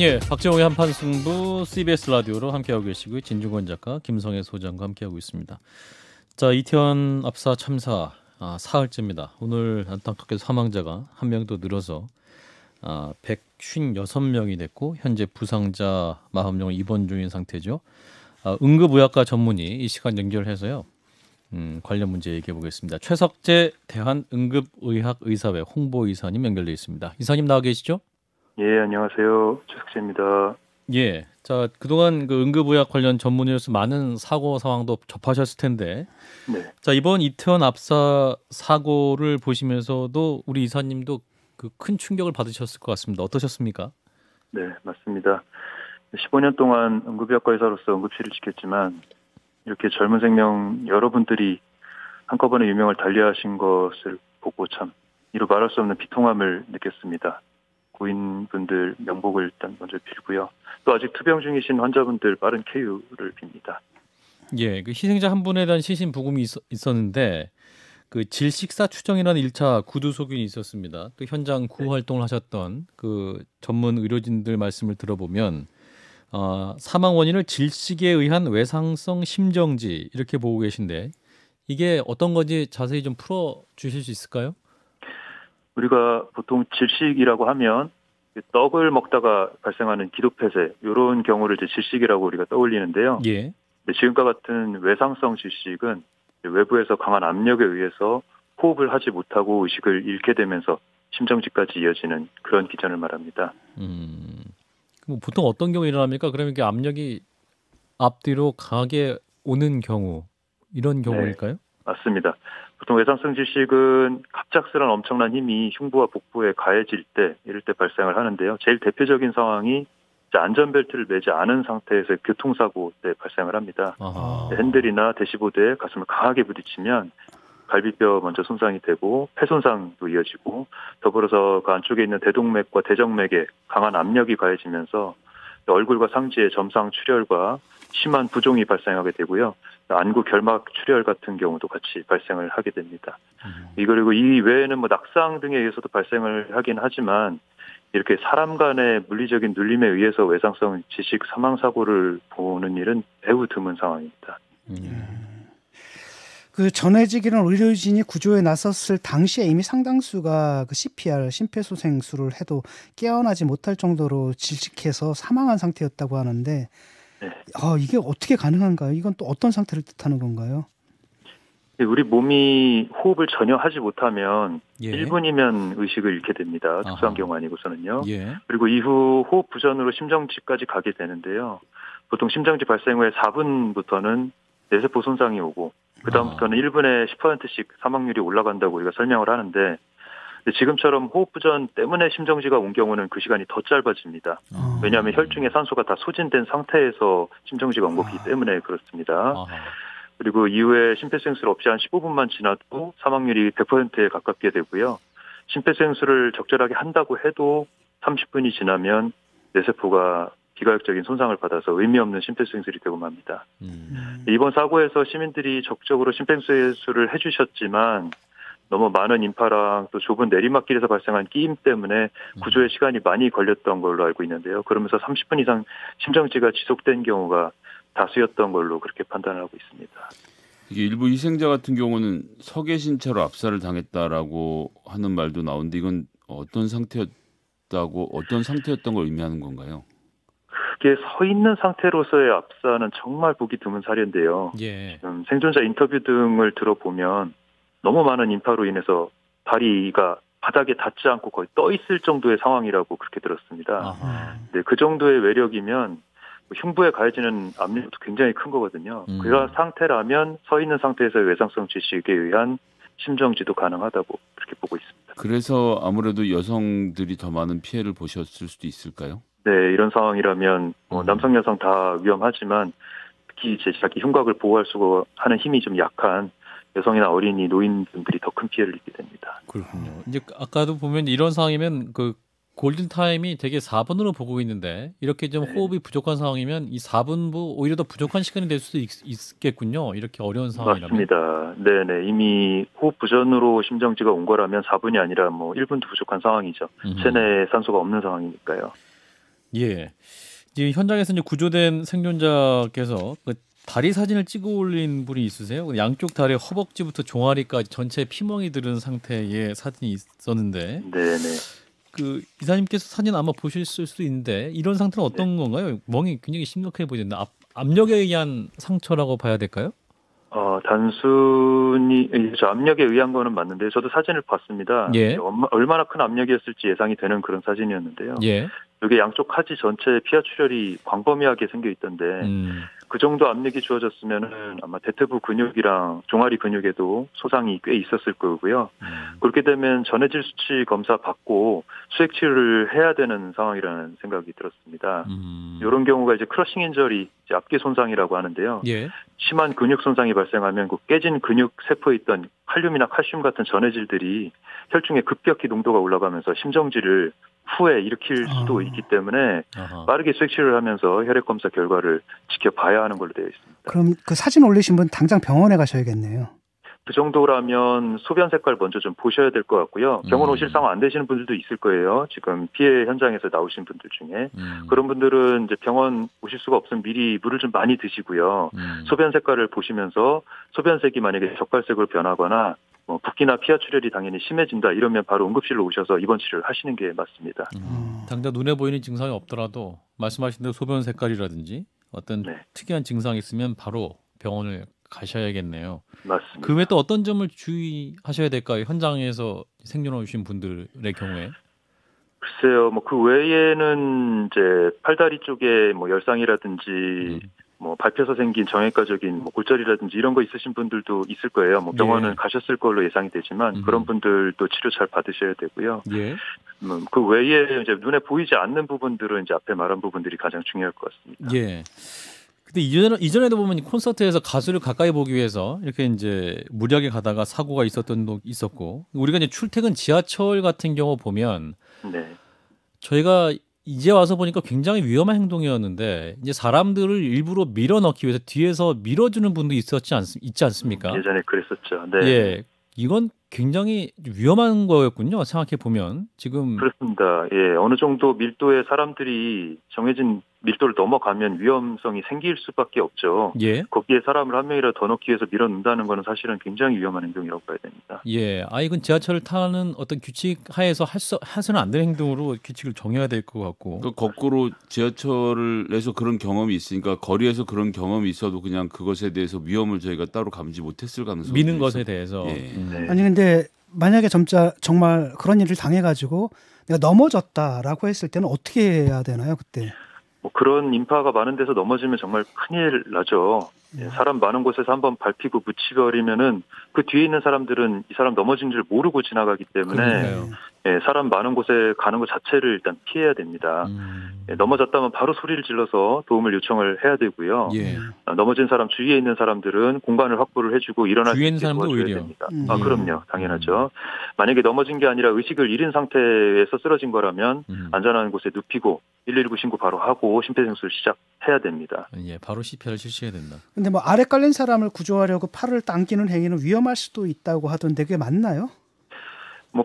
예, 박재홍의 한판 승부 CBS 라디오로 함께하고 계시고요. 진중권 작가, 김성애 소장과 함께하고 있습니다. 자, 이태원 압사 참사 사흘째입니다. 오늘 안타깝게 사망자가 한 명 더 늘어서 156명이 됐고 현재 부상자 40명을 입원 중인 상태죠. 응급의학과 전문의 이 시간 연결해서요. 관련 문제 얘기해 보겠습니다. 최석재 대한응급의학의사회 홍보이사님 연결돼 있습니다. 이사님 나와 계시죠? 예, 안녕하세요. 최석재입니다. 예. 자, 그동안 그 응급의학 관련 전문의로서 많은 사고 상황도 접하셨을 텐데. 네. 자, 이번 이태원 압사 사고를 보시면서도 우리 이사님도 그 큰 충격을 받으셨을 것 같습니다. 어떠셨습니까? 네, 맞습니다. 15년 동안 응급의학과 의사로서 응급실을 지켰지만 이렇게 젊은 생명 여러분들이 한꺼번에 유명을 달리하신 것을 보고 참 이루 말할 수 없는 비통함을 느꼈습니다. 고인분들 명복을 일단 먼저 빌고요. 또 아직 투병 중이신 환자분들 빠른 쾌유를 빕니다. 예, 그 희생자 한 분에 대한 시신 부검이 있었는데 그 질식사 추정이라는 1차 구두 소견이 있었습니다. 또 현장 구호 활동을 하셨던 그 전문 의료진들 말씀을 들어보면 사망 원인을 질식에 의한 외상성 심정지 이렇게 보고 계신데 이게 어떤 건지 자세히 좀 풀어 주실 수 있을까요? 우리가 보통 질식이라고 하면 떡을 먹다가 발생하는 기도폐쇄 이런 경우를 이제 질식이라고 우리가 떠올리는데요. 예. 지금과 같은 외상성 질식은 외부에서 강한 압력에 의해서 호흡을 하지 못하고 의식을 잃게 되면서 심정지까지 이어지는 그런 기전을 말합니다. 그럼 보통 어떤 경우 일어납니까? 그러면 이게 압력이 앞뒤로 강하게 오는 경우 이런 경우일까요? 네, 맞습니다. 보통 외상성 질식은 갑작스런 엄청난 힘이 흉부와 복부에 가해질 때 이럴 때 발생을 하는데요. 제일 대표적인 상황이 안전벨트를 매지 않은 상태에서 교통사고 때 발생을 합니다. 핸들이나 대시보드에 가슴을 강하게 부딪히면 갈비뼈 먼저 손상이 되고 폐손상도 이어지고 더불어서 그 안쪽에 있는 대동맥과 대정맥에 강한 압력이 가해지면서 얼굴과 상지에 점상 출혈과 심한 부종이 발생하게 되고요. 안구 결막 출혈 같은 경우도 같이 발생을 하게 됩니다. 그리고 이 외에는 낙상 등에 의해서도 발생을 하긴 하지만 이렇게 사람 간의 물리적인 눌림에 의해서 외상성 질식 사망 사고를 보는 일은 매우 드문 상황입니다. 그 전해지기는 의료진이 구조에 나섰을 당시에 이미 상당수가 그 CPR 심폐소생술을 해도 깨어나지 못할 정도로 질식해서 사망한 상태였다고 하는데 네. 이게 어떻게 가능한가요? 이건 또 어떤 상태를 뜻하는 건가요? 우리 몸이 호흡을 전혀 하지 못하면 예. 1분이면 의식을 잃게 됩니다. 특수한 경우 아니고서는요. 예. 그리고 이후 호흡 부전으로 심정지까지 가게 되는데요. 보통 심정지 발생 후에 4분부터는 뇌세포 손상이 오고 그다음부터는 1분에 10%씩 사망률이 올라간다고 우리가 설명을 하는데 지금처럼 호흡 부전 때문에 심정지가 온 경우는 그 시간이 더 짧아집니다. 왜냐하면 혈중에 산소가 다 소진된 상태에서 심정지가 온 거기 때문에 그렇습니다. 그리고 이후에 심폐소생술 없이 한 15분만 지나도 사망률이 100%에 가깝게 되고요. 심폐소생술을 적절하게 한다고 해도 30분이 지나면 뇌세포가 비가역적인 손상을 받아서 의미 없는 심폐소생술이 되고 맙니다. 이번 사고에서 시민들이 적극적으로 심폐소생술을 해주셨지만 너무 많은 인파랑 또 좁은 내리막길에서 발생한 끼임 때문에 구조에 시간이 많이 걸렸던 걸로 알고 있는데요. 그러면서 30분 이상 심정지가 지속된 경우가 다수였던 걸로 그렇게 판단하고 있습니다. 이게 일부 희생자 같은 경우는 서 계신 채로 압사를 당했다라고 하는 말도 나오는데 이건 어떤 상태였던 걸 의미하는 건가요? 그게 서 있는 상태로서의 압사는 정말 보기 드문 사례인데요. 예. 지금 생존자 인터뷰 등을 들어보면 너무 많은 인파로 인해서 다리가 바닥에 닿지 않고 거의 떠 있을 정도의 상황이라고 그렇게 들었습니다. 네, 그 정도의 외력이면 흉부에 가해지는 압력도 굉장히 큰 거거든요. 그런 상태라면 서 있는 상태에서의 외상성 질식에 의한 심정지도 가능하다고 그렇게 보고 있습니다. 그래서 아무래도 여성들이 더 많은 피해를 보셨을 수도 있을까요? 네, 이런 상황이라면 남성 여성 다 위험하지만 특히 자기 흉곽을 보호할 수 하는 힘이 좀 약한 여성이나 어린이, 노인분들이 더 큰 피해를 입게 됩니다. 그렇군요. 이제 아까도 보면 이런 상황이면 그 골든 타임이 되게 4분으로 보고 있는데 이렇게 좀 호흡이 부족한 상황이면 이 4분부 오히려 더 부족한 시간이 될 수도 있겠군요. 이렇게 어려운 상황이라면. 맞습니다. 네네. 이미 호흡 부전으로 심정지가 온 거라면 4분이 아니라 1분도 부족한 상황이죠. 체내에 산소가 없는 상황이니까요. 예. 지금 현장에서 이제 구조된 생존자께서 그 다리 사진을 찍어 올린 분이 있으세요? 그 양쪽 다리 허벅지부터 종아리까지 전체 피멍이 들은 상태의 사진이 있었는데 네네. 그 이사님께서 사진 아마 보셨을 수도 있는데 이런 상태는 어떤 건가요? 멍이 굉장히 심각해 보이는데 압력에 의한 상처라고 봐야 될까요? 단순히 압력에 의한 거는 맞는데 저도 사진을 봤습니다. 예. 얼마나 큰 압력이었을지 예상이 되는 그런 사진이었는데요. 예. 여기 양쪽 하지 전체에 피하 출혈이 광범위하게 생겨 있던데 그 정도 압력이 주어졌으면은 아마 대퇴부 근육이랑 종아리 근육에도 소상이 꽤 있었을 거고요. 그렇게 되면 전해질 수치 검사 받고 수액 치료를 해야 되는 상황이라는 생각이 들었습니다. 이런 경우가 이제 크러싱 인저리, 이제 앞뒤 손상이라고 하는데요. 예. 심한 근육 손상이 발생하면 그 깨진 근육 세포에 있던 칼륨이나 칼슘 같은 전해질들이 혈중에 급격히 농도가 올라가면서 심정지를 후에 일으킬 수도 있기 때문에 빠르게 수액 치료를 하면서 혈액 검사 결과를 지켜봐야 하는 걸로 되어 있습니다. 그럼 그 사진 올리신 분 당장 병원에 가셔야겠네요. 그 정도라면 소변 색깔 먼저 좀 보셔야 될 것 같고요. 병원 오실 상황 안 되시는 분들도 있을 거예요. 지금 피해 현장에서 나오신 분들 중에. 그런 분들은 이제 병원 오실 수가 없으면 미리 물을 좀 많이 드시고요. 소변 색깔을 보시면서 소변색이 만약에 적갈색으로 변하거나 붓기나 피하 출혈이 당연히 심해진다 이러면 바로 응급실로 오셔서 입원 치료를 하시는 게 맞습니다. 당장 눈에 보이는 증상이 없더라도 말씀하신 대로 소변 색깔이라든지 어떤 특이한 증상이 있으면 바로 병원을 가셔야겠네요. 맞습니다. 그 외에 또 어떤 점을 주의하셔야 될까요? 현장에서 생존해 오신 분들의 경우에. 글쎄요, 그 외에는 이제 팔다리 쪽에 열상이라든지 밟혀서 생긴 정형외과적인 골절이라든지 이런 거 있으신 분들도 있을 거예요. 병원은 가셨을 걸로 예상이 되지만 그런 분들도 치료 잘 받으셔야 되고요. 예. 그 외에 이제 눈에 보이지 않는 부분들은 이제 앞에 말한 부분들이 가장 중요할 것 같습니다. 예. 근데 이전에도 보면 콘서트에서 가수를 가까이 보기 위해서 이렇게 이제 무리하게 가다가 사고가 있었던 도 있었고 우리가 이제 출퇴근 지하철 같은 경우 보면 저희가 이제 와서 보니까 굉장히 위험한 행동이었는데 이제 사람들을 일부러 밀어 넣기 위해서 뒤에서 밀어주는 분도 있지 않습니까? 예전에 그랬었죠. 네. 예, 이건 굉장히 위험한 거였군요. 생각해 보면 지금 그렇습니다. 예, 어느 정도 밀도의 사람들이 정해진 밀도를 넘어가면 위험성이 생길 수밖에 없죠. 예. 거기에 사람을 한 명이라도 더 넣기 위해서 밀어넣는다는 것은 사실은 굉장히 위험한 행동이라고 봐야 됩니다. 예, 이건 지하철을 타는 어떤 규칙 하에서 해서는 안 되는 행동으로 규칙을 정해야 될 것 같고. 그 거꾸로 지하철에서 그런 경험이 있으니까 거리에서 그런 경험이 있어도 그냥 그것에 대해서 위험을 저희가 따로 감지 못했을 가능성이 미는 것에 대해서. 예. 아니 근데 만약에 정말 그런 일을 당해가지고 내가 넘어졌다라고 했을 때는 어떻게 해야 되나요, 그때? 그런 인파가 많은 데서 넘어지면 정말 큰일 나죠. 사람 많은 곳에서 한번 밟히고 묻히버리면은 그 뒤에 있는 사람들은 이 사람 넘어진 줄 모르고 지나가기 때문에 사람 많은 곳에 가는 것 자체를 일단 피해야 됩니다. 넘어졌다면 바로 소리를 질러서 도움을 요청을 해야 되고요. 넘어진 사람 주위에 있는 사람들은 공간을 확보를 해주고 일어날 수 있게 도와줘야 됩니다. 그럼요. 당연하죠. 만약에 넘어진 게 아니라 의식을 잃은 상태에서 쓰러진 거라면 안전한 곳에 눕히고 119 신고 바로 하고 심폐소생술을 시작해야 됩니다. 예, 바로 CPR을 실시해야 된다. 근데 아래 깔린 사람을 구조하려고 팔을 당기는 행위는 위험할 수도 있다고 하던데 그게 맞나요?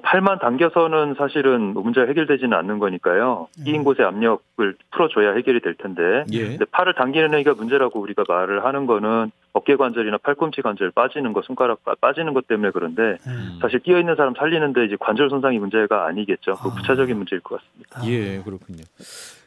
팔만 당겨서는 사실은 문제가 해결되지는 않는 거니까요. 끼인 곳의 압력을 풀어줘야 해결이 될 텐데 근데 팔을 당기는 행위가 문제라고 우리가 말을 하는 거는 어깨 관절이나 팔꿈치 관절 빠지는 거, 손가락 빠지는 것 때문에 그런데 사실 끼어 있는 사람 살리는데 이제 관절 손상이 문제가 아니겠죠. 그 부차적인 문제일 것 같습니다. 예, 그렇군요.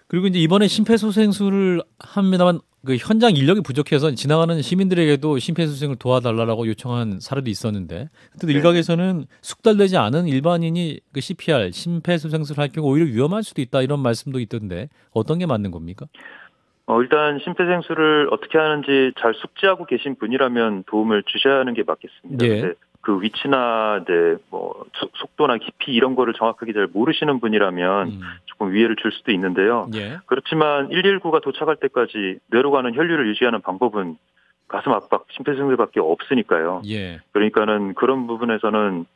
그리고 이제 이번에 심폐소생술을 합니다만 그 현장 인력이 부족해서 지나가는 시민들에게도 심폐소생을 도와달라고 요청한 사례도 있었는데 그때 일각에서는 숙달되지 않은 일반인이 그 CPR 심폐소생술을 할 경우 오히려 위험할 수도 있다 이런 말씀도 있던데 어떤 게 맞는 겁니까? 일단 심폐소생술을 어떻게 하는지 잘 숙지하고 계신 분이라면 도움을 주셔야 하는 게 맞겠습니다. 예. 그 위치나 속도나 깊이 이런 거를 정확하게 잘 모르시는 분이라면 조금 위해를 줄 수도 있는데요. 그렇지만 119가 도착할 때까지 뇌로 가는 혈류를 유지하는 방법은 가슴 압박, 심폐소생술밖에 없으니까요. 그러니까는 그런 부분에서는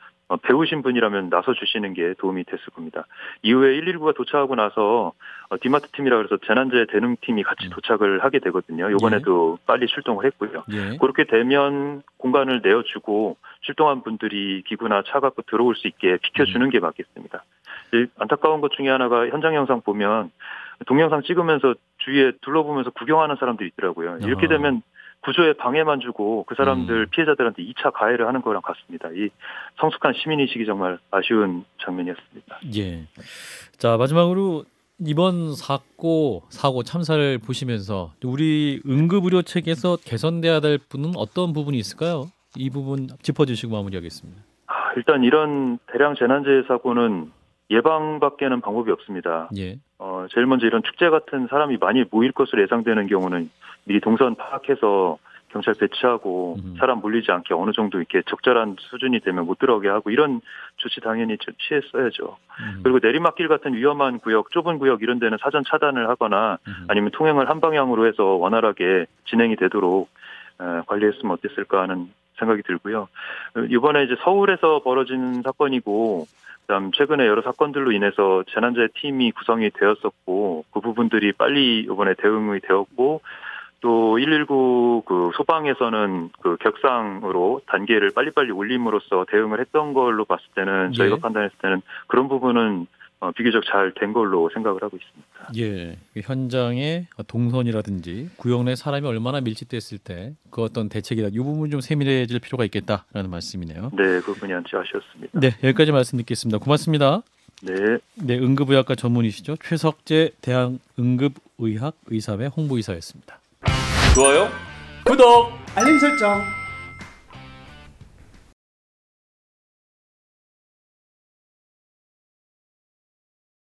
배우신 분이라면 나서 주시는 게 도움이 됐을 겁니다. 이후에 119가 도착하고 나서 디마트 팀이라 그래서 재난재해 대응팀이 같이 도착을 하게 되거든요. 이번에도 빨리 출동을 했고요. 그렇게 되면 공간을 내어주고 출동한 분들이 기구나 차 갖고 들어올 수 있게 비켜주는 게 맞겠습니다. 안타까운 것 중에 하나가 현장 영상 보면 동영상 찍으면서 주위에 둘러보면서 구경하는 사람들이 있더라고요. 이렇게 되면 구조에 방해만 주고 그 사람들 피해자들한테 2차 가해를 하는 거랑 같습니다. 이 성숙한 시민의식이 정말 아쉬운 장면이었습니다. 예. 자, 마지막으로 이번 사고 참사를 보시면서 우리 응급의료 체계에서 개선돼야 될 부분은 어떤 부분이 있을까요? 이 부분 짚어주시고 마무리하겠습니다. 일단 이런 대량 재난재해 사고는 예방밖에는 방법이 없습니다. 예. 제일 먼저 이런 축제 같은 사람이 많이 모일 것으로 예상되는 경우는 미리 동선 파악해서 경찰 배치하고 사람 몰리지 않게 어느 정도 이렇게 적절한 수준이 되면 못 들어오게 하고 이런 조치 당연히 취했어야죠. 그리고 내리막길 같은 위험한 구역, 좁은 구역 이런 데는 사전 차단을 하거나 아니면 통행을 한 방향으로 해서 원활하게 진행이 되도록 관리했으면 어땠을까 하는 생각이 들고요. 이번에 이제 서울에서 벌어진 사건이고 그다음 최근에 여러 사건들로 인해서 재난재해 팀이 구성이 되었었고 그 부분들이 빨리 이번에 대응이 되었고 또 119 그 소방에서는 그 격상으로 단계를 빨리빨리 올림으로써 대응을 했던 걸로 봤을 때는 저희가 판단했을 때는 그런 부분은 비교적 잘 된 걸로 생각을 하고 있습니다. 예, 현장의 동선이라든지 구역 내 사람이 얼마나 밀집됐을 때 그 어떤 대책이다 이 부분 좀 세밀해질 필요가 있겠다라는 말씀이네요. 네, 그 부분이 아주 아쉬웠습니다. 네, 여기까지 말씀 듣겠습니다. 고맙습니다. 네. 네, 응급의학과 전문의시죠. 최석재 대한응급의학의사회 홍보이사였습니다. 좋아요, 구독, 알림 설정.